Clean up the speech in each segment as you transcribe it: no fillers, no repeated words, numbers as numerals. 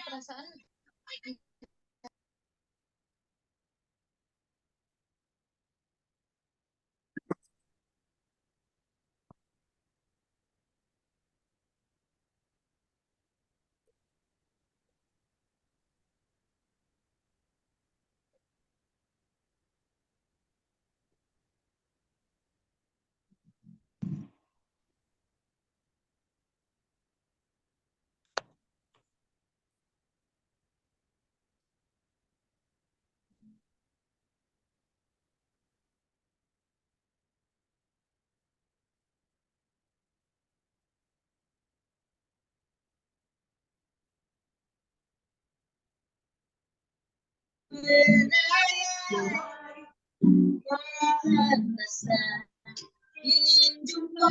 Perasaan ingin jumpa.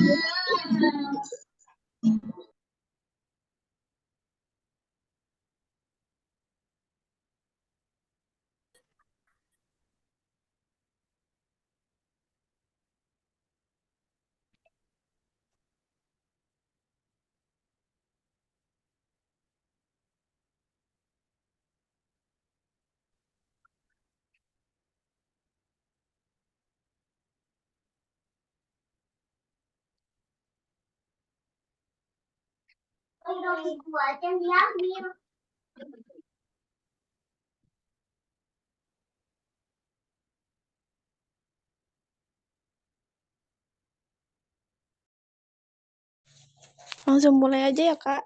Langsung mulai aja ya, Kak.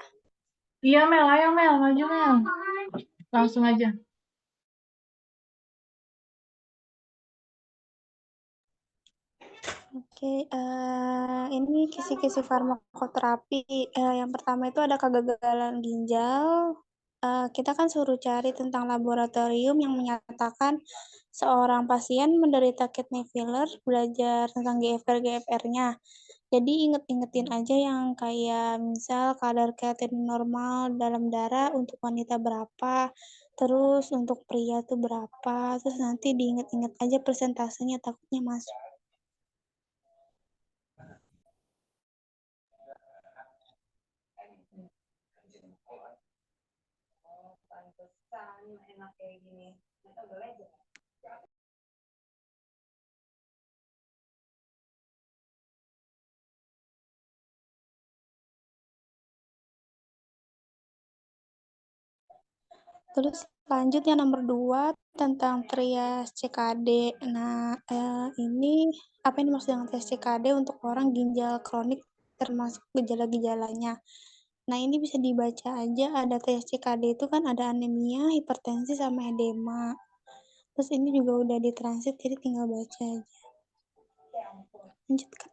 Iya, Mel. Ayo, Mel. Maju, Mel. Langsung aja. Oke, ini kisi-kisi farmakoterapi. Yang pertama itu ada kegagalan ginjal. Kita kan suruh cari tentang laboratorium yang menyatakan seorang pasien menderita kidney failure, belajar tentang GFR-GFR-nya. Jadi inget-ingetin aja yang kayak misal kadar kreatin normal dalam darah untuk wanita berapa, terus untuk pria tuh berapa, terus nanti diinget-inget aja persentasenya takutnya masuk. Enak kayak gini. Kita belajar. Terus lanjut yang nomor 2 tentang trias CKD. Nah, ini apa yang dimaksud dengan trias CKD untuk orang ginjal kronik termasuk gejala-gejalanya. Nah, ini bisa dibaca aja ada trias CKD itu kan ada anemia, hipertensi, sama edema. Terus ini juga udah ditransit, jadi tinggal baca aja. Lanjut, Kak.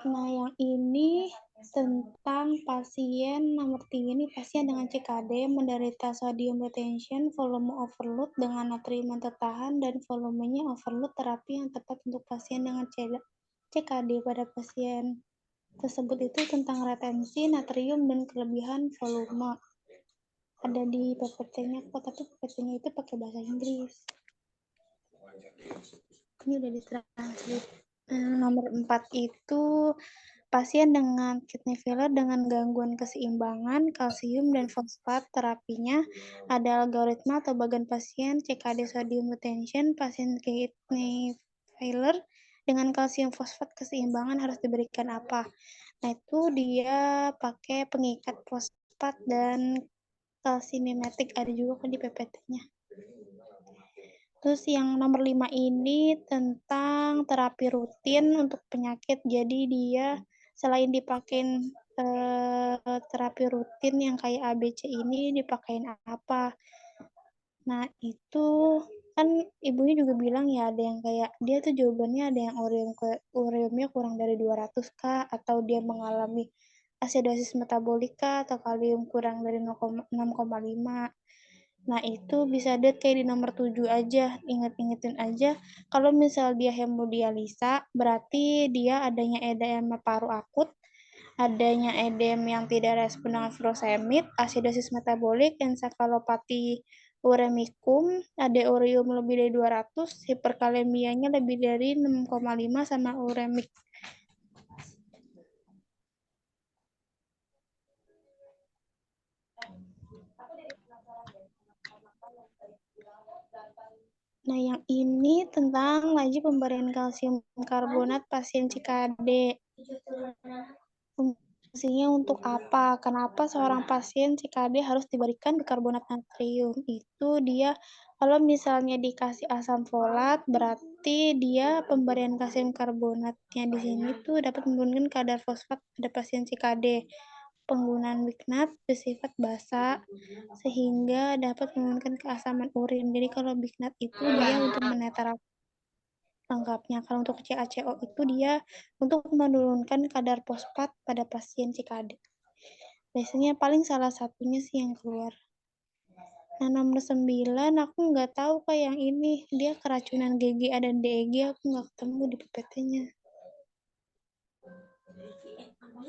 Nah, yang ini tentang pasien nomor 3 ini pasien dengan CKD menderita sodium retention, volume overload dengan natrium yang tertahan dan volumenya overload terapi yang tepat untuk pasien dengan CKD pada pasien tersebut itu tentang retensi, natrium, dan kelebihan volume. Ada di PPT-nya kok, tapi PPT-nya itu pakai bahasa Inggris. Ini udah ditranslate. Nomor 4 itu pasien dengan kidney failure dengan gangguan keseimbangan kalsium dan fosfat terapinya ada algoritma atau bagian pasien CKD sodium retention pasien kidney failure dengan kalsium fosfat keseimbangan harus diberikan apa. Nah, itu dia pakai pengikat fosfat dan kalsimimetik ada juga kan di PPT-nya. Terus yang nomor 5 ini tentang terapi rutin untuk penyakit. Jadi dia selain dipakein terapi rutin yang kayak ABC ini dipakein apa. Nah, itu kan ibunya juga bilang ya ada yang kayak dia tuh jawabannya ada yang ureumnya kurang dari 200 kah atau dia mengalami asidosis metabolika atau kalium kurang dari 6,5. Nah, itu bisa lihat kayak di nomor 7 aja, inget-ingetin aja. Kalau misal dia hemodialisa, berarti dia adanya edema paru akut, adanya edem yang tidak respon dengan furosemid, asidosis metabolik, ensefalopati uremikum, ada urium lebih dari 200, hiperkalemianya lebih dari 6,5 sama uremik. Nah, yang ini tentang laju pemberian kalsium karbonat pasien CKD. Fungsinya untuk apa? Kenapa seorang pasien CKD harus diberikan bikarbonat natrium? Itu dia kalau misalnya dikasih asam folat, berarti dia pemberian kalsium karbonatnya di sini tuh dapat menurunkan kadar fosfat pada pasien CKD. Penggunaan Bignat bersifat basa sehingga dapat menurunkan keasaman urin. Jadi kalau Bignat itu dia untuk menetralkan lengkapnya. Kalau untuk CaCO itu dia untuk menurunkan kadar fosfat pada pasien CKD. Biasanya paling salah satunya sih yang keluar. Nah, nomor 9 aku nggak tahu kayak yang ini. Dia keracunan GGA dan DEG aku nggak ketemu di PPT-nya.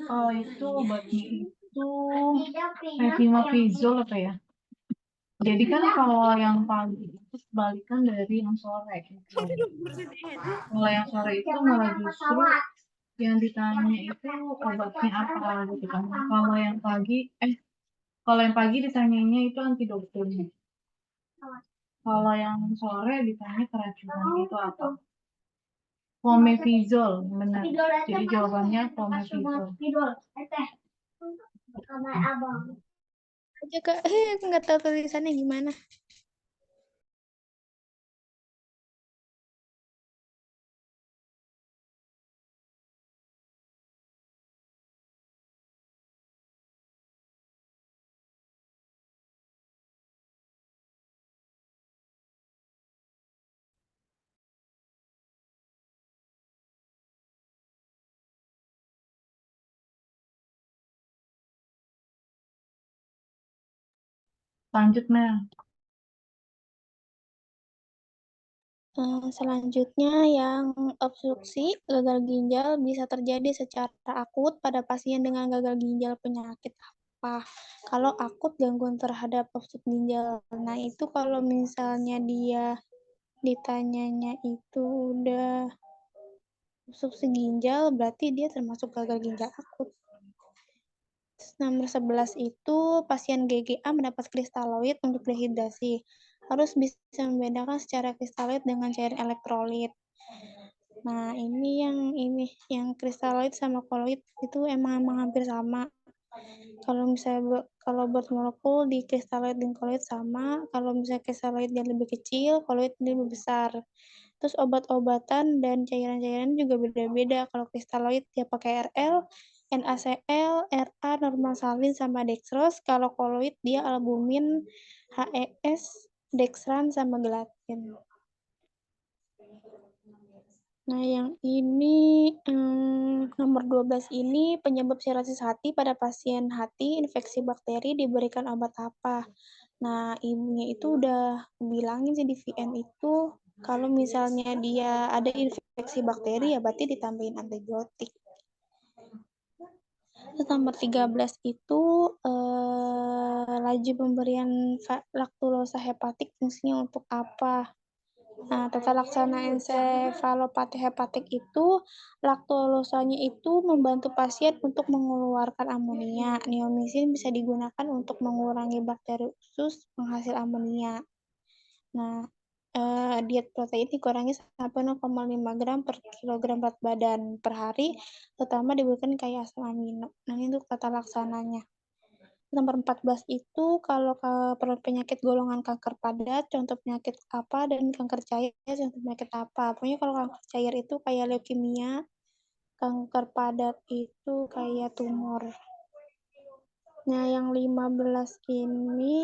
Oh, itu obatnya itu mevimapizol apa ya? Jadi kan kalau yang pagi itu kebalikan dari yang sore gitu. Kalau yang sore itu malah justru yang ditanya itu obatnya apa gitu kan. Kalau yang pagi ditanyanya itu antidotnya. Kalau yang sore ditanya keracunan itu apa? Fomepizol, benar. Jadi jawabannya fomepizol. Aja Kak, aku nggak tahu tulisannya gimana. Lanjut, Mel. Selanjutnya yang obstruksi gagal ginjal bisa terjadi secara akut pada pasien dengan gagal ginjal penyakit apa? Kalau akut gangguan terhadap obstruksi ginjal. Nah, itu kalau misalnya dia ditanyanya itu udah obstruksi ginjal, berarti dia termasuk gagal ginjal akut. Nomor 11 itu pasien GGA mendapat kristaloid untuk dehidrasi. Harus bisa membedakan secara kristaloid dengan cairan elektrolit. Nah, ini yang kristaloid sama koloid itu emang hampir sama. Kalau misalnya kalau bermolekul di kristaloid dan koloid sama, kalau misalnya kristaloid dia lebih kecil, koloid dia lebih besar. Terus obat-obatan dan cairan-cairan juga beda-beda. Kalau kristaloid dia pakai RL, NaCl, Ra, normal salin sama dextrose. Kalau koloid dia albumin, HES, dextran sama gelatin. Nah, yang ini nomor 12 ini penyebab sirosis hati pada pasien hati infeksi bakteri diberikan obat apa? Nah, ibunya itu udah bilangin sih di VN itu kalau misalnya dia ada infeksi bakteri ya berarti ditambahin antibiotik. Terus nomor 13 itu laju pemberian laktulosa hepatik fungsinya untuk apa? Nah, tata laksana ensefalopati hepatik itu laktulosanya itu membantu pasien untuk mengeluarkan amonia. Neomisin bisa digunakan untuk mengurangi bakteri usus penghasil amonia. Nah, diet protein dikurangi sampai 0,5 gram per kilogram berat badan per hari, terutama diberikan kayak asam amino. Nah, ini untuk tata laksananya. Nomor 14 itu kalau penyakit golongan kanker padat, contoh penyakit apa, dan kanker cair, contoh penyakit apa. Pokoknya kalau kanker cair itu kayak leukemia, kanker padat itu kayak tumor. Nah, yang 15 ini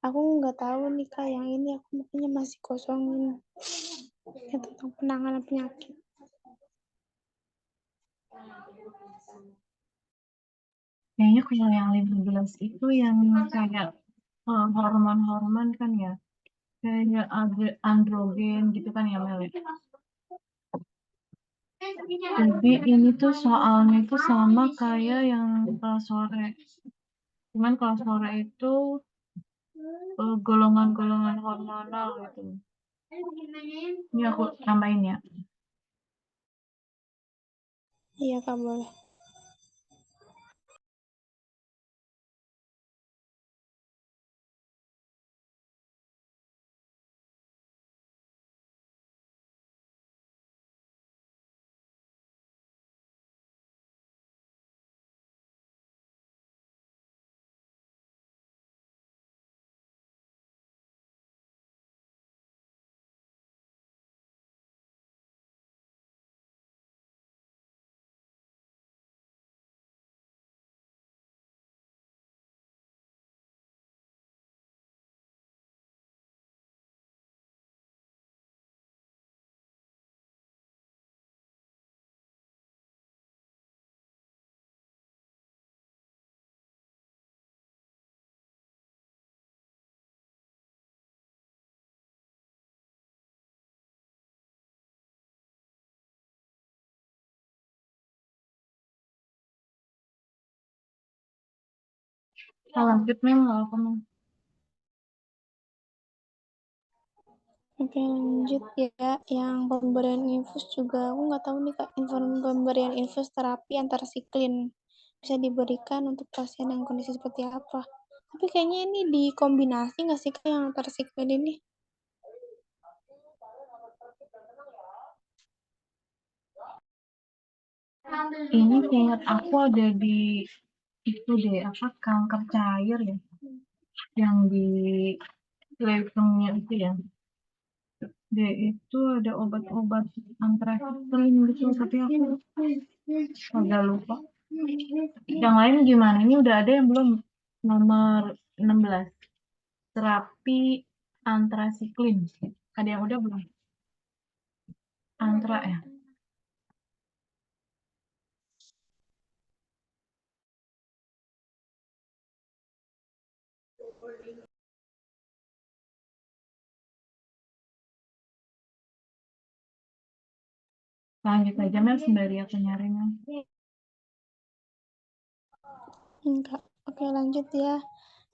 aku nggak tahu nih Kak, yang ini aku makanya masih kosongin ya, tentang penanganan penyakit. Kayaknya kalau yang 15 itu yang kayak hormon-hormon kan ya, kayak androgen gitu kan ya Mel. Jadi ini tuh soalnya itu sama kayak yang kelas sore. Cuman kelas sore itu golongan-golongan hormonal gitu. Ini aku tambahin ya. Iya, Kak, boleh. Lanjut Mel, apa Mel? Oke, lanjut ya. Yang pemberian infus juga aku nggak tahu nih Kak, pemberian infus terapi antar siklin bisa diberikan untuk pasien dengan kondisi seperti apa. Tapi kayaknya ini dikombinasi nggak sih Kak yang antar siklin ini? Ini ingat aku ada di itu deh, apa kanker cair ya, yang di leukemia itu ya. Dia itu ada obat-obat antrasiklin gitu, tapi aku agak lupa. Yang lain gimana? Ini udah ada yang belum? Nomor 16. Terapi antrasiklin. Ada yang udah belum? Antra ya? Lanjut aja Mel sembari aku nyarinya. Enggak. Oke, lanjut ya.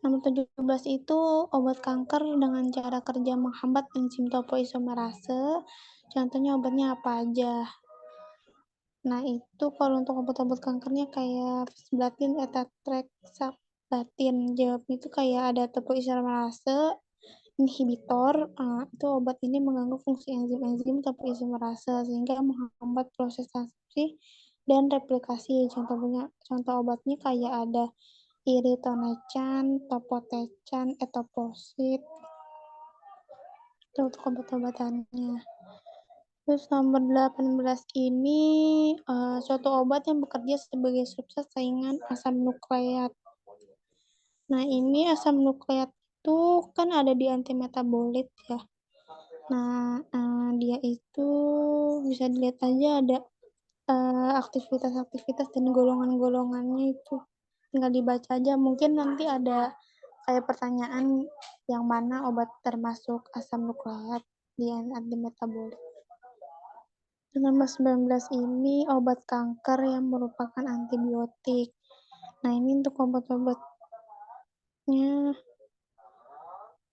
Nomor 17 itu obat kanker dengan cara kerja menghambat enzim topoisomerase. Contohnya obatnya apa aja? Nah, itu kalau untuk obat-obat kankernya kayak Cisplatin, Etatrexabatin. Jawabnya itu kayak ada topoisomerase inhibitor. Itu obat ini mengganggu fungsi enzim-enzim topoisomerase sehingga menghambat proses transkripsi dan replikasi. Contoh obatnya kayak ada iritonechan, topotecan, etoposide. Itu untuk obat-obatannya. Terus nomor 18 ini suatu obat yang bekerja sebagai substrat saingan asam nukleat. Nah, ini asam nukleat itu kan ada di antimetabolit ya. Nah, dia itu bisa dilihat aja ada aktivitas-aktivitas dan golongan-golongannya itu. Tinggal dibaca aja. Mungkin nanti ada kayak pertanyaan yang mana obat termasuk asam nukleat di antimetabolit. Nomor 19 ini obat kanker yang merupakan antibiotik. Nah, ini untuk obat-obatnya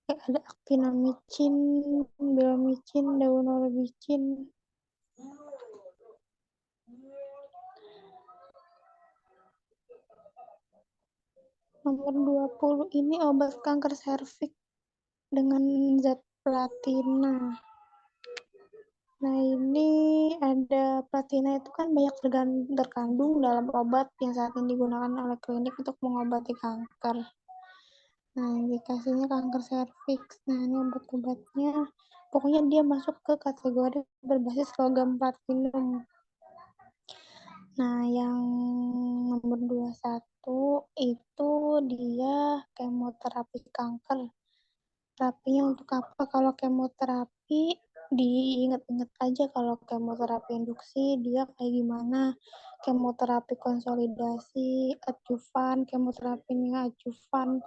kayak ada actinomycin, beomycin, daunorubicin. Nomor 20 ini obat kanker serviks dengan zat platina. Nah, ini ada platina itu kan banyak terkandung dalam obat yang saat ini digunakan oleh klinik untuk mengobati kanker. Nah, indikasinya kanker serviks. Nah, ini obat-obatnya. Pokoknya dia masuk ke kategori berbasis logam platinum. Nah, yang nomor 21 itu dia kemoterapi kanker. Terapinya untuk apa? Kalau kemoterapi diingat-ingat aja kalau kemoterapi induksi dia kayak gimana. Kemoterapi konsolidasi, adjuvan, kemoterapi neoadjuvan,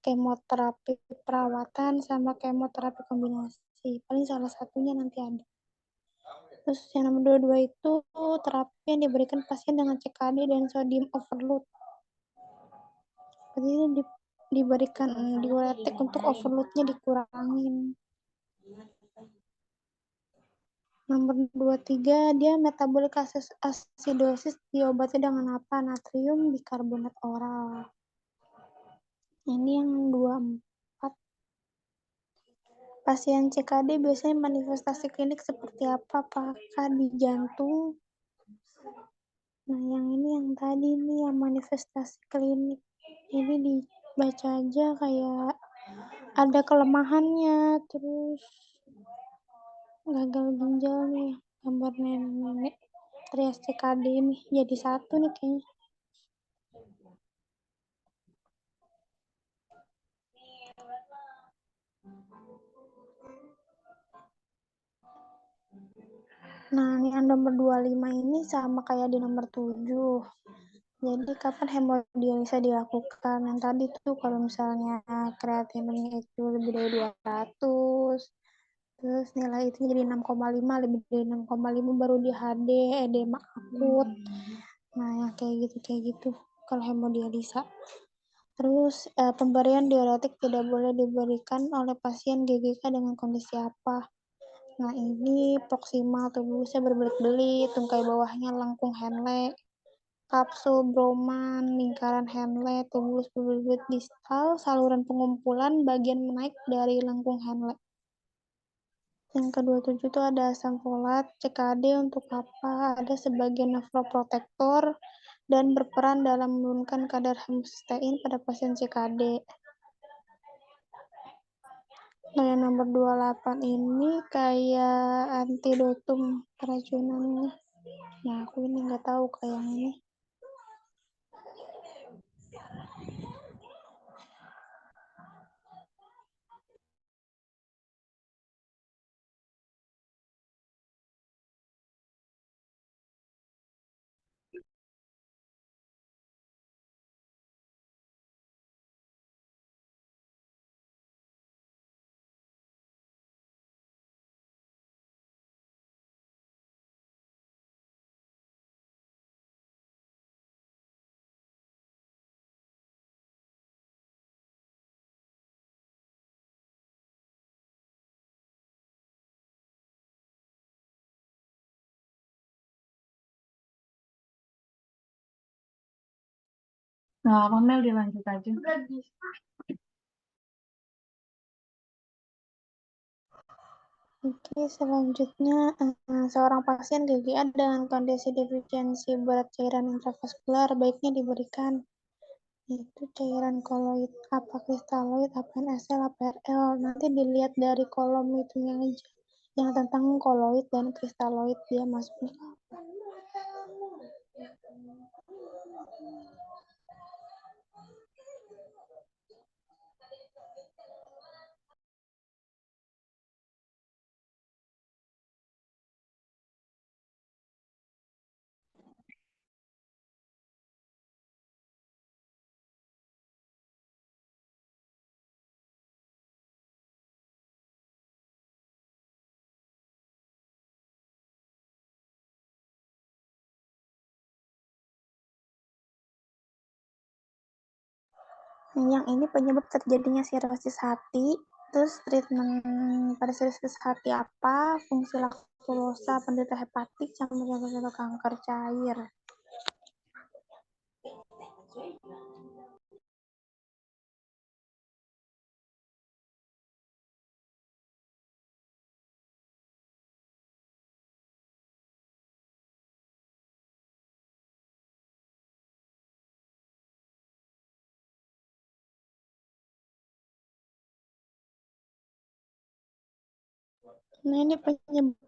kemoterapi perawatan sama kemoterapi kombinasi. Paling salah satunya nanti ada. Terus yang nomor 22 itu terapi yang diberikan pasien dengan CKD dan sodium overload. Jadi diberikan diuretik untuk overloadnya dikurangin. Nomor 23, dia metabolik asidosis diobati dengan apa? Natrium bikarbonat oral. Ini yang 24. Pasien CKD biasanya manifestasi klinik seperti apa? Apakah di jantung? Nah, yang ini yang tadi nih yang manifestasi klinik. Ini dibaca aja kayak ada kelemahannya, terus gagal ginjal nih, gambar nenek trias CKD nih jadi satu nih kayaknya. Nah, yang nomor 25 ini sama kayak di nomor 7. Jadi kapan hemodialisa dilakukan? Yang tadi tuh kalau misalnya kreatinine itu lebih dari 200, terus nilai itu jadi 6,5, lebih dari 6,5 baru di HD, edema akut. Nah, yang kayak gitu kalau hemodialisa. Terus pemberian diuretik tidak boleh diberikan oleh pasien GGK dengan kondisi apa? Nah, ini proksimal, tubusnya berbelit-belit, tungkai bawahnya lengkung Henle, kapsul broman, lingkaran Henle, tubus berbelit distal, saluran pengumpulan, bagian menaik dari lengkung Henle. Yang ke-27 itu ada asam folat, CKD untuk apa? Ada sebagai nefroprotektor dan berperan dalam menurunkan kadar homocysteine pada pasien CKD. Nah, yang nomor 28 ini kayak antidotum keracunan nih. Nah, aku ini nggak tahu kayak yang ini. Nah, Mel dilanjut aja. Oke, selanjutnya seorang pasien GGA dengan kondisi defisiensi berat cairan intravaskular baiknya diberikan yaitu cairan koloid, apa kristaloid, apa NaCl, apa RL. Nanti dilihat dari kolom itunya aja. Yang tentang koloid dan kristaloid dia masuknya apa. Yang ini penyebab terjadinya sirosis hati, terus treatment pada sirosis hati apa, fungsi laktulosa, penderita hepatik, sama contoh kanker cair. Nah, ini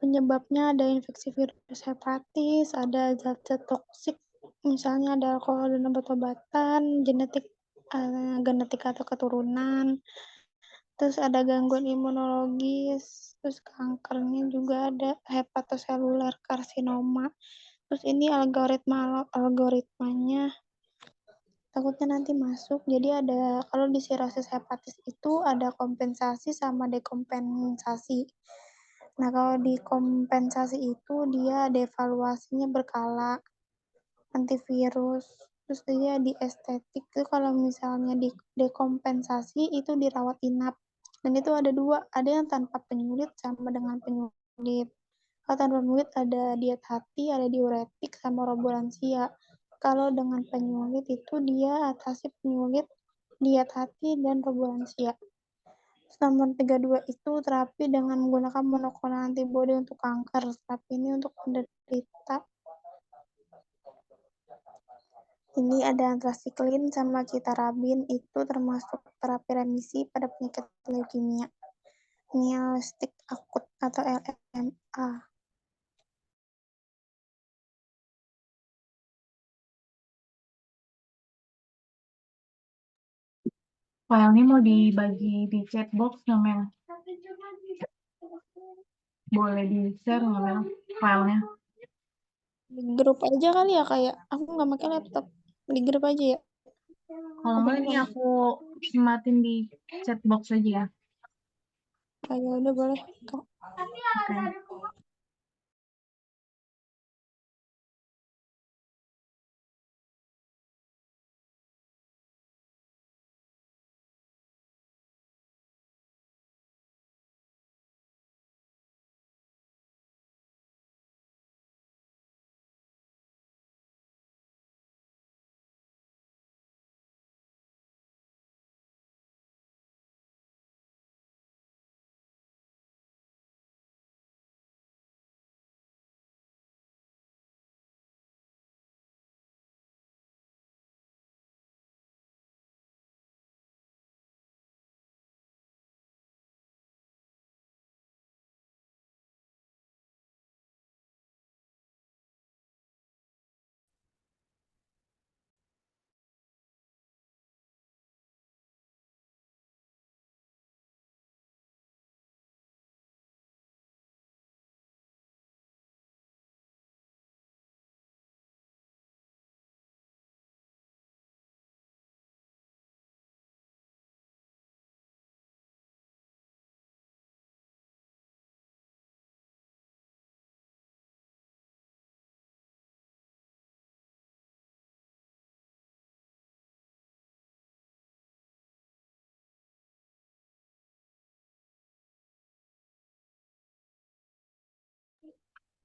penyebabnya ada infeksi virus hepatis, ada zat-zat toksik, misalnya ada alkohol dan obat-obatan, genetik atau keturunan, terus ada gangguan imunologis, terus kankernya juga ada hepatoselular karsinoma. Terus ini algoritmanya takutnya nanti masuk. Jadi ada, kalau di sirosis hepatis itu ada kompensasi sama dekompensasi. Nah, kalau di kompensasi itu dia ada evaluasinya berkala, antivirus, terus dia di estetik itu kalau misalnya di dekompensasi itu dirawat inap. Dan itu ada dua, ada yang tanpa penyulit sama dengan penyulit. Kalau tanpa penyulit ada diet hati, ada diuretik, sama robolansia. Kalau dengan penyulit itu dia atasi penyulit, diet hati, dan robolansia. Nomor 32 itu terapi dengan menggunakan monoklonal antibody untuk kanker. Terapi ini untuk penderita. Ini ada antrasiklin sama citarabin, itu termasuk terapi remisi pada penyakit leukemia mielocytic akut atau LMA. Filenya mau dibagi di chat box nggak, Mel? Boleh di-share nggak, Mel, filenya? Di grup aja kali ya, kayak aku nggak pakai laptop. Di grup aja ya. Kalau nggak ini aku sematin di chat box aja ya. Ya udah boleh. Oke.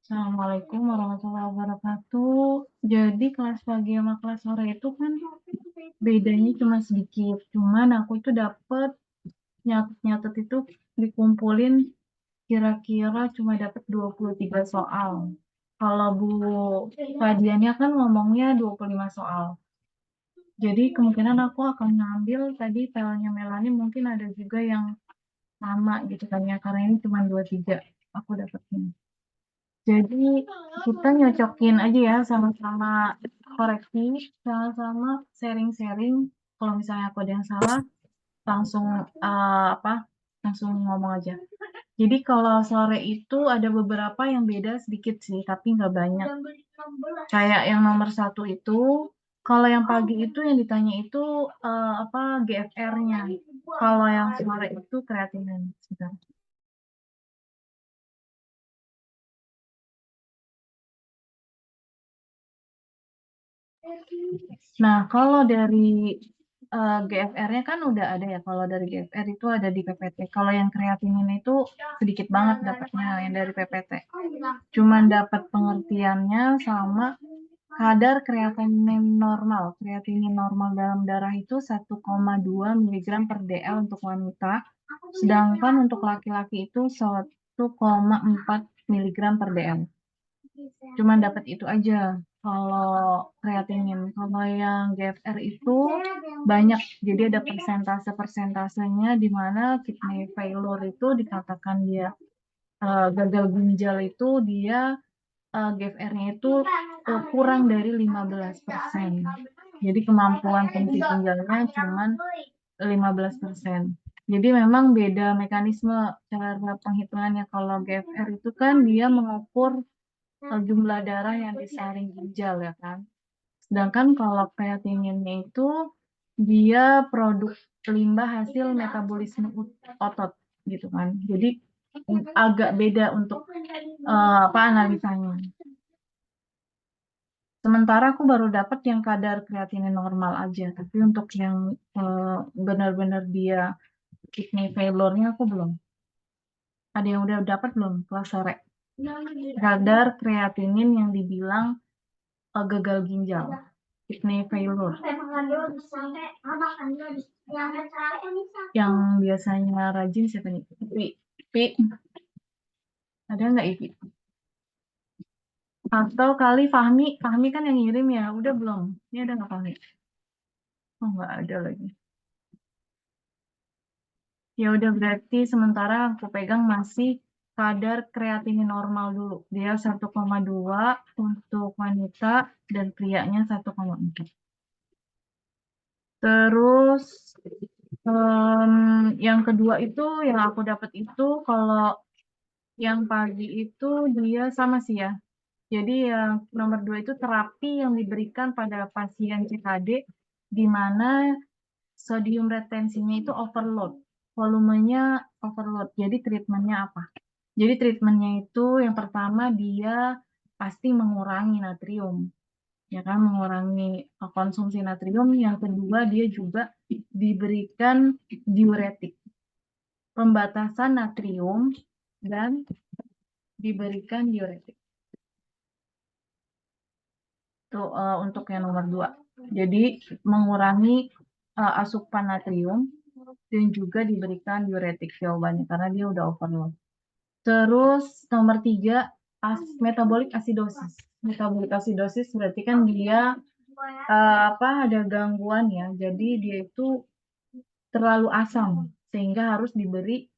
Assalamualaikum warahmatullahi wabarakatuh. Jadi kelas pagi sama kelas sore itu kan bedanya cuma sedikit. Cuman aku itu dapet nyatet itu dikumpulin kira-kira cuma dapat 23 soal. Kalau Bu Fadiannya kan ngomongnya 25 soal. Jadi kemungkinan aku akan ngambil tadi filenya Melani, mungkin ada juga yang sama gitu kan ya, karena ini cuma 23 aku dapetnya. Jadi kita nyocokin aja ya, sama-sama koreksi, sama-sama sharing-sharing. Kalau misalnya aku ada yang salah, langsung langsung ngomong aja. Jadi kalau sore itu ada beberapa yang beda sedikit sih, tapi nggak banyak. Kayak yang nomor 1 itu, kalau yang pagi itu yang ditanya itu GFR-nya. Kalau yang sore itu kreatinin. Sebentar. Nah, kalau dari GFR-nya kan udah ada ya. Kalau dari GFR itu ada di PPT. Kalau yang kreatinin itu sedikit banget dapatnya yang dari PPT. Cuman dapat pengertiannya sama kadar kreatinin normal. Kreatinin normal dalam darah itu 1,2 mg per dl untuk wanita. Sedangkan untuk laki-laki itu 1,4 mg per dl. Cuman dapat itu aja kalau kreatinin. Kalau yang GFR itu banyak, jadi ada persentase-persentasenya di mana kidney failure itu dikatakan dia gagal ginjal itu dia GFR-nya itu kurang dari 15%. Jadi kemampuan fungsi ginjalnya cuma 15%. Jadi memang beda mekanisme cara penghitungannya. Kalau GFR itu kan dia mengukur jumlah darah yang disaring ginjal ya kan. Sedangkan kalau kreatininnya itu dia produk limbah hasil metabolisme otot gitu kan. Jadi agak beda untuk analisanya. Sementara aku baru dapat yang kadar kreatinin normal aja, tapi untuk yang benar-benar dia kidney failure-nya aku belum. Ada yang udah dapat belum kelas sore? Kadar kreatinin yang dibilang gagal ginjal, kidney failure. Yang biasanya rajin siapa nih? Pi. Ada nggak Ipi? Atau kali Fahmi kan yang ngirim ya, udah belum? Ini ada nggak Fahmi? Oh nggak ada lagi. Ya udah berarti sementara aku pegang masih kadar kreatinin normal dulu. Dia 1,2 untuk wanita dan prianya 1,4. Terus yang kedua itu yang aku dapat itu kalau yang pagi itu dia sama sih ya. Jadi yang nomor 2 itu terapi yang diberikan pada pasien CKD di mana sodium retensinya itu overload, volumenya overload. Jadi treatmentnya apa? Jadi treatmentnya itu yang pertama dia pasti mengurangi natrium, ya kan, mengurangi konsumsi natrium. Yang kedua dia juga diberikan diuretik, pembatasan natrium dan diberikan diuretik. Itu untuk yang nomor 2. Jadi mengurangi asupan natrium dan juga diberikan diuretik jawabannya karena dia udah overload. Terus nomor 3 metabolic acidosis. Metabolic acidosis berarti kan dia ada gangguan ya. Jadi dia itu terlalu asam sehingga harus diberi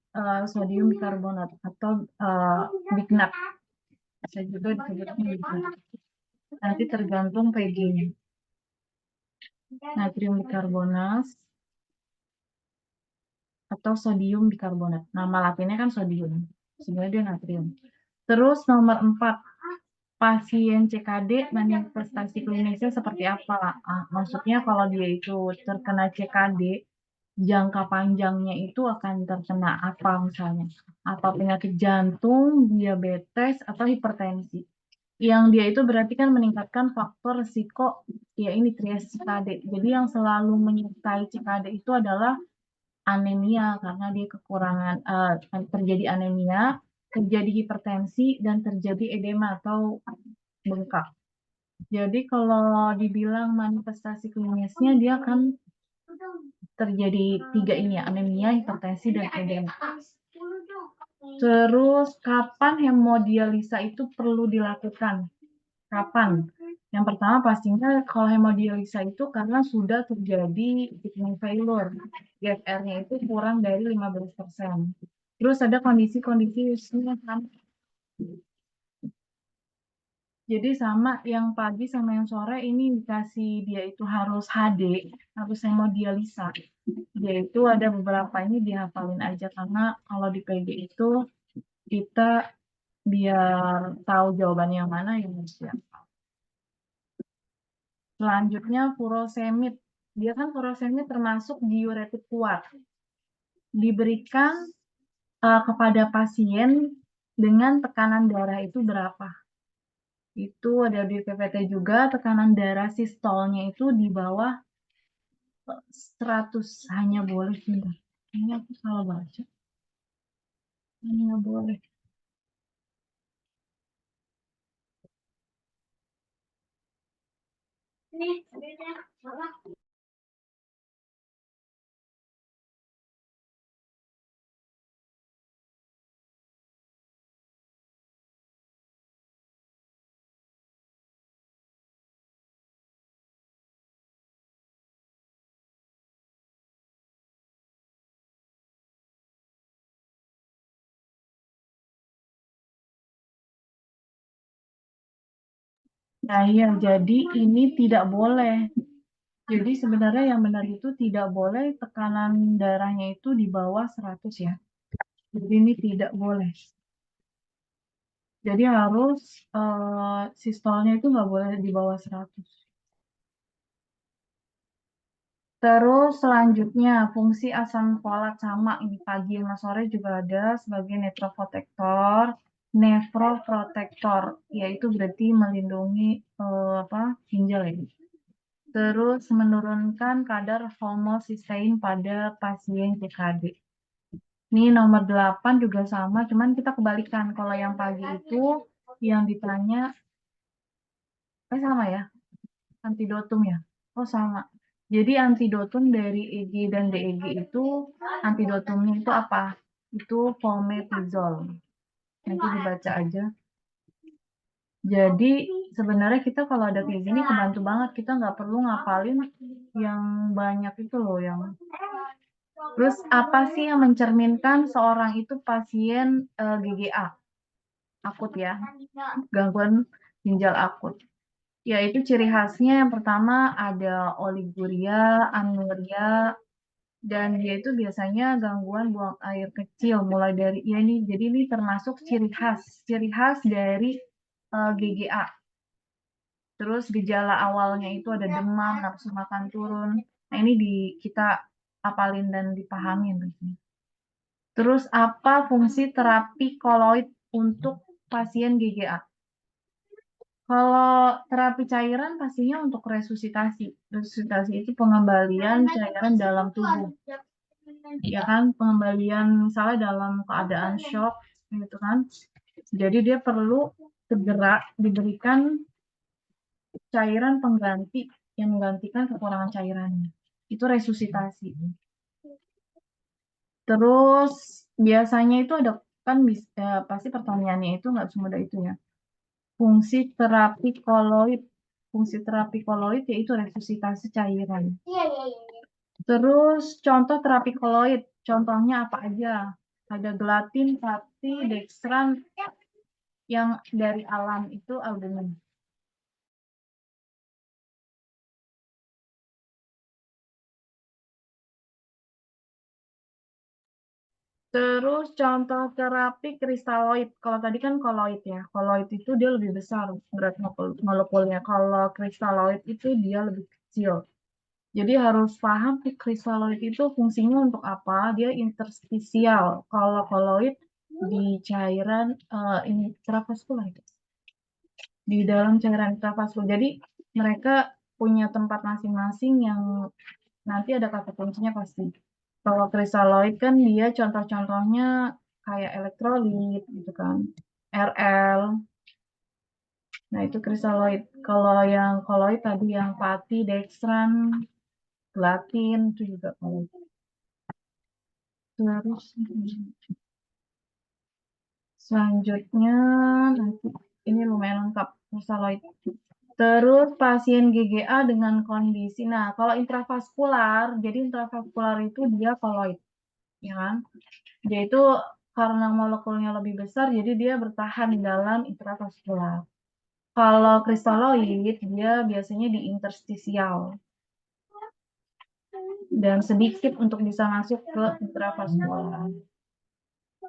sodium bikarbonat atau BICNAT. Bisa juga disebutnya BICNAT. Nanti tergantung PG-nya. Natrium bikarbonat atau sodium bikarbonat. Nama latinnya kan sodium. Sebenarnya dia natrium. Terus nomor 4, pasien CKD manifestasi klinisnya seperti apa? Maksudnya kalau dia itu terkena CKD, jangka panjangnya itu akan terkena apa misalnya? Apa penyakit jantung, diabetes, atau hipertensi? Yang dia itu berarti kan meningkatkan faktor risiko, ya ini trias CKD. Jadi yang selalu menyertai CKD itu adalah anemia karena dia kekurangan terjadi anemia, terjadi hipertensi dan terjadi edema atau bengkak. Jadi kalau dibilang manifestasi klinisnya dia akan terjadi 3 ini ya, anemia, hipertensi dan edema. Terus kapan hemodialisa itu perlu dilakukan? Kapan? Yang pertama pastinya kalau hemodialisa itu karena sudah terjadi kidney failure. GFR-nya itu kurang dari 15%. Terus ada kondisi-kondisi kan. Jadi sama yang pagi sama yang sore ini dikasih dia itu harus HD, harus hemodialisa. Dia itu ada beberapa ini dihafalin aja karena kalau di PG itu kita biar tahu jawabannya yang mana ya siapa. Selanjutnya furosemid. Dia kan furosemid termasuk diuretik kuat. Diberikan kepada pasien dengan tekanan darah itu berapa? Itu ada di PPT juga, tekanan darah sistolnya itu di bawah 100 hanya boleh. Ini aku salah baca. Hanya boleh. Nah, iya, jadi ini tidak boleh. Jadi sebenarnya yang benar itu tidak boleh tekanan darahnya itu di bawah 100 ya. Jadi ini tidak boleh. Jadi harus sistolnya itu nggak boleh di bawah 100. Terus selanjutnya fungsi asam folat sama ini pagi sama sore juga ada sebagai nefroprotektor, yaitu berarti melindungi ginjal ya. Terus menurunkan kadar homocysteine pada pasien CKD. Ini nomor 8 juga sama, cuman kita kebalikan. Kalau yang pagi itu yang ditanya sama ya, antidotum ya. Oh sama. Jadi antidotum dari EG dan DEG itu antidotumnya itu apa? Itu fomepizol. Nanti dibaca aja. Jadi sebenarnya kita kalau ada kayak gini kebantu banget, kita nggak perlu ngapalin yang banyak itu loh yang. Terus apa sih yang mencerminkan seorang itu pasien GGA akut ya, gangguan ginjal akut? Yaitu ciri khasnya yang pertama ada oliguria, anuria, dan dia itu biasanya gangguan buang air kecil mulai dari jadi ini termasuk ciri khas dari GGA. Terus gejala awalnya itu ada demam, nafsu makan turun. Nah, ini kita apalin dan dipahamin. Terus apa fungsi terapi koloid untuk pasien GGA? Kalau terapi cairan pastinya untuk resusitasi. Resusitasi itu pengembalian cairan dalam tubuh. Ya kan, pengembalian misalnya dalam keadaan shock gitu kan. Jadi dia perlu segera diberikan cairan pengganti yang menggantikan kekurangan cairannya. Itu resusitasi. Terus biasanya itu ada kan pasti pertanyaannya itu nggak semudah itu ya. Fungsi terapi koloid yaitu resusitasi cairan. Terus contoh terapi koloid, contohnya apa aja? Ada gelatin, pati, dextran, yang dari alam itu albumin. Terus contoh terapi kristaloid. Kalau tadi kan koloid ya. Koloid itu dia lebih besar berat molekulnya. Kalau kristaloid itu dia lebih kecil. Jadi harus paham kristaloid itu fungsinya untuk apa. Dia interstisial. Kalau koloid di cairan intravaskular. Di dalam cairan intravaskular. Jadi mereka punya tempat masing-masing yang nanti ada kata kuncinya pasti. Kalau kristaloid kan dia contoh-contohnya kayak elektrolit gitu kan, RL. Nah itu kristaloid. Kalau yang koloid tadi yang pati, dextran, gelatin itu juga koloid. Terus selanjutnya nanti ini lumayan lengkap kristaloid. Terus pasien GGA dengan kondisi, nah kalau intravaskular, jadi intravaskular itu dia koloid, ya kan? Dia itu karena molekulnya lebih besar, jadi dia bertahan di dalam intravaskular. Kalau kristaloid, dia biasanya di interstisial. Dan sedikit untuk bisa masuk ke intravaskular.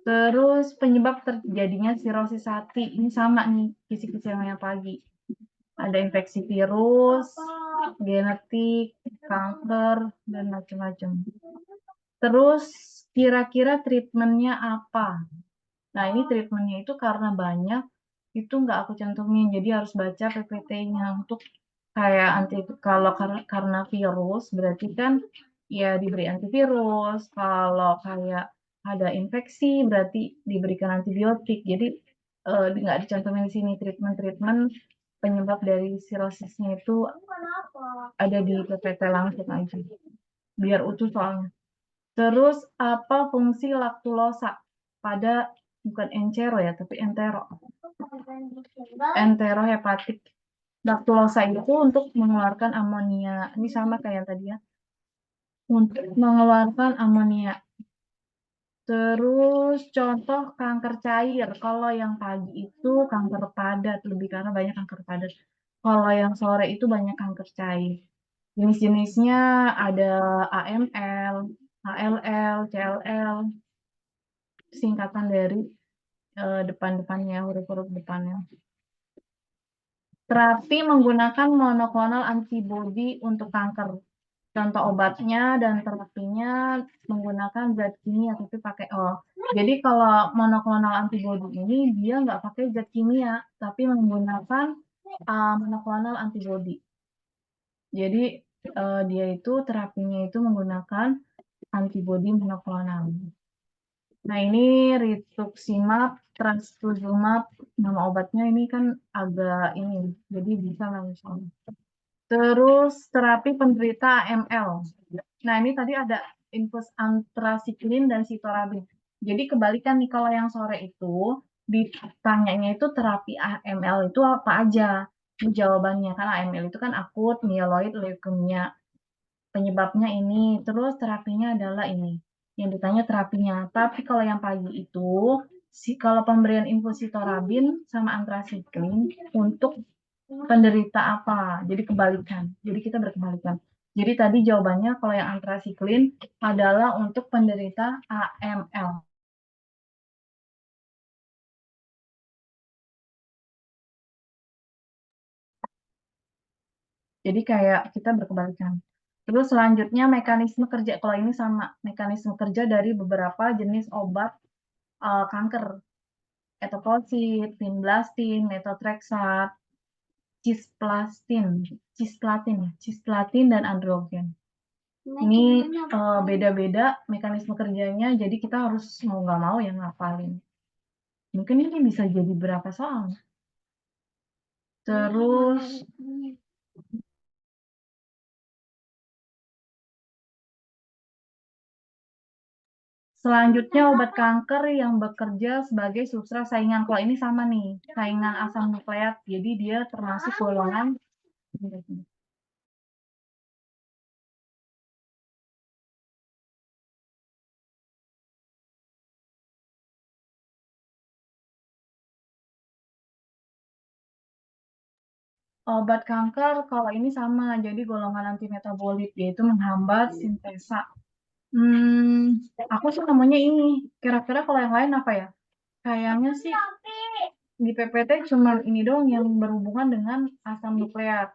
Terus penyebab terjadinya sirosis hati, ini sama nih, kisi-kisi yang pagi. Ada infeksi virus, genetik, kanker, dan macam-macam. Terus kira-kira treatmentnya apa? Nah ini treatmentnya itu karena banyak, itu nggak aku cantumin, jadi harus baca PPT-nya untuk kayak kalau karena virus berarti kan ya diberi antivirus, kalau kayak ada infeksi berarti diberikan antibiotik. Jadi nggak dicantumin di sini treatment penyebab dari sirosisnya itu ada di PPT langsung aja, biar utuh soalnya. Terus apa fungsi laktulosa pada bukan encero ya, tapi enterohepatik. Laktulosa itu untuk mengeluarkan amonia. Ini sama kayak tadi ya. Untuk mengeluarkan amonia. Terus contoh kanker cair. Kalau yang pagi itu kanker padat, lebih karena banyak kanker padat. Kalau yang sore itu banyak kanker cair. Jenis-jenisnya ada AML, ALL, CLL, singkatan dari depan-depannya, huruf-huruf depannya. Terapi menggunakan monoklonal antibody untuk kanker. contoh obatnya dan terapinya menggunakan zat kimia tapi pakai jadi kalau monoklonal antibody ini dia nggak pakai zat kimia tapi menggunakan monoklonal antibody. Jadi dia itu terapinya itu menggunakan antibody monoklonal. Nah ini rituximab, trastuzumab, nama obatnya ini kan agak ini, jadi bisa nggak misalnya. Terus terapi penderita AML. Nah ini tadi ada infus antrasiklin dan sitorabin. Jadi kebalikan nih kalau yang sore itu ditanyanya itu terapi AML itu apa aja? Ini jawabannya kan AML itu kan akut myeloid leukemia. Penyebabnya ini, terus terapinya adalah ini. Yang ditanya terapinya. Tapi kalau yang pagi itu, kalau pemberian infus sitorabin sama antrasiklin untuk penderita apa? Jadi kebalikan. Jadi kita berkebalikan. Jadi tadi jawabannya kalau yang antrasiklin adalah untuk penderita AML. Jadi kayak kita berkebalikan. Terus selanjutnya mekanisme kerja. Kalau ini sama mekanisme kerja dari beberapa jenis obat kanker. Etoposid, vinblastin, methotrexate, cisplatin dan androgen. Ini beda-beda mekanisme kerjanya, jadi kita harus mau nggak mau yang ngapalin. Mungkin ini bisa jadi berapa soal. Terus selanjutnya obat kanker yang bekerja sebagai substrat saingan. Kalau ini sama nih, saingan asam nukleat. Jadi dia termasuk golongan obat kanker. Kalau ini sama, jadi golongan antimetabolit, yaitu menghambat sintesa. Aku sih namanya ini. Kira-kira kalau yang lain apa ya? Kayaknya sih di PPT cuma ini doang yang berhubungan dengan asam nukleat.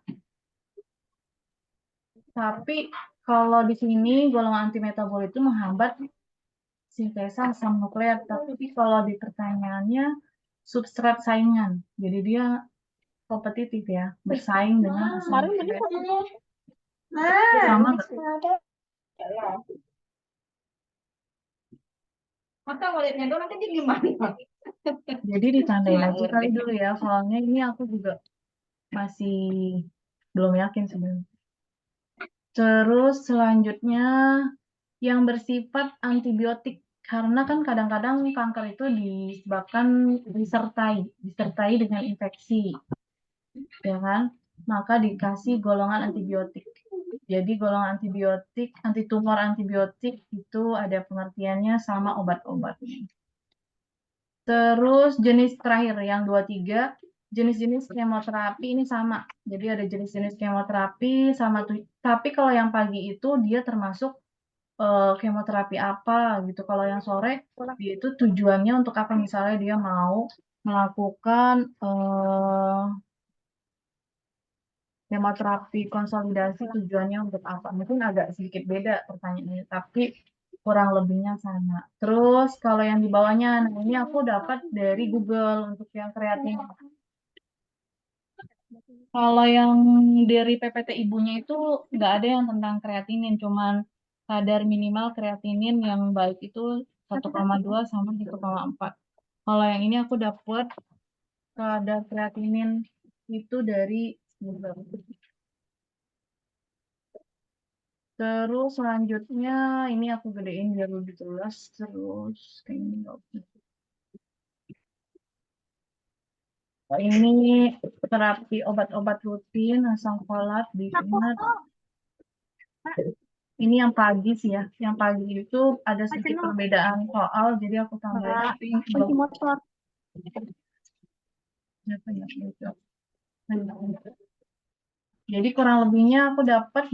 Tapi kalau di sini golongan antimetabolit itu menghambat sintesa asam nukleat. Tapi kalau di pertanyaannya substrat saingan. Jadi dia kompetitif ya, bersaing dengan asam nukleat. Sama nggak? Maka walletnya doang nanti dia gimana? Jadi ditandain aja kali dulu ya, soalnya ini aku juga masih belum yakin sebenarnya. Terus selanjutnya yang bersifat antibiotik, karena kan kadang-kadang kanker itu disebabkan disertai dengan infeksi, ya kan? Maka dikasih golongan antibiotik. Jadi golongan antibiotik, antitumor antibiotik itu ada pengertiannya sama obat-obatnya. Terus jenis terakhir yang 23, jenis-jenis kemoterapi ini sama. Jadi ada jenis-jenis kemoterapi sama tapi kalau yang pagi itu dia termasuk kemoterapi apa gitu. Kalau yang sore dia itu tujuannya untuk apa? Misalnya dia mau melakukan kemoterapi konsolidasi tujuannya untuk apa? Mungkin agak sedikit beda pertanyaannya, tapi kurang lebihnya sama. Terus kalau yang di bawahnya, nah ini aku dapat dari Google untuk yang kreatin. Kalau yang dari PPT ibunya itu nggak ada yang tentang kreatinin, cuman kadar minimal kreatinin yang baik itu 1,2 sama 1,4. Kalau yang ini aku dapat kadar kreatinin itu dari Google. Terus selanjutnya ini aku gedein biar lebih jelas. Terus kayaknya nggak usah. Ini terapi obat-obat rutin asam folat diingat. Ini yang pagi sih ya. Yang pagi itu ada sedikit perbedaan soal, jadi aku tambahin. Tapi ini Kunci motor. Jadi kurang lebihnya aku dapat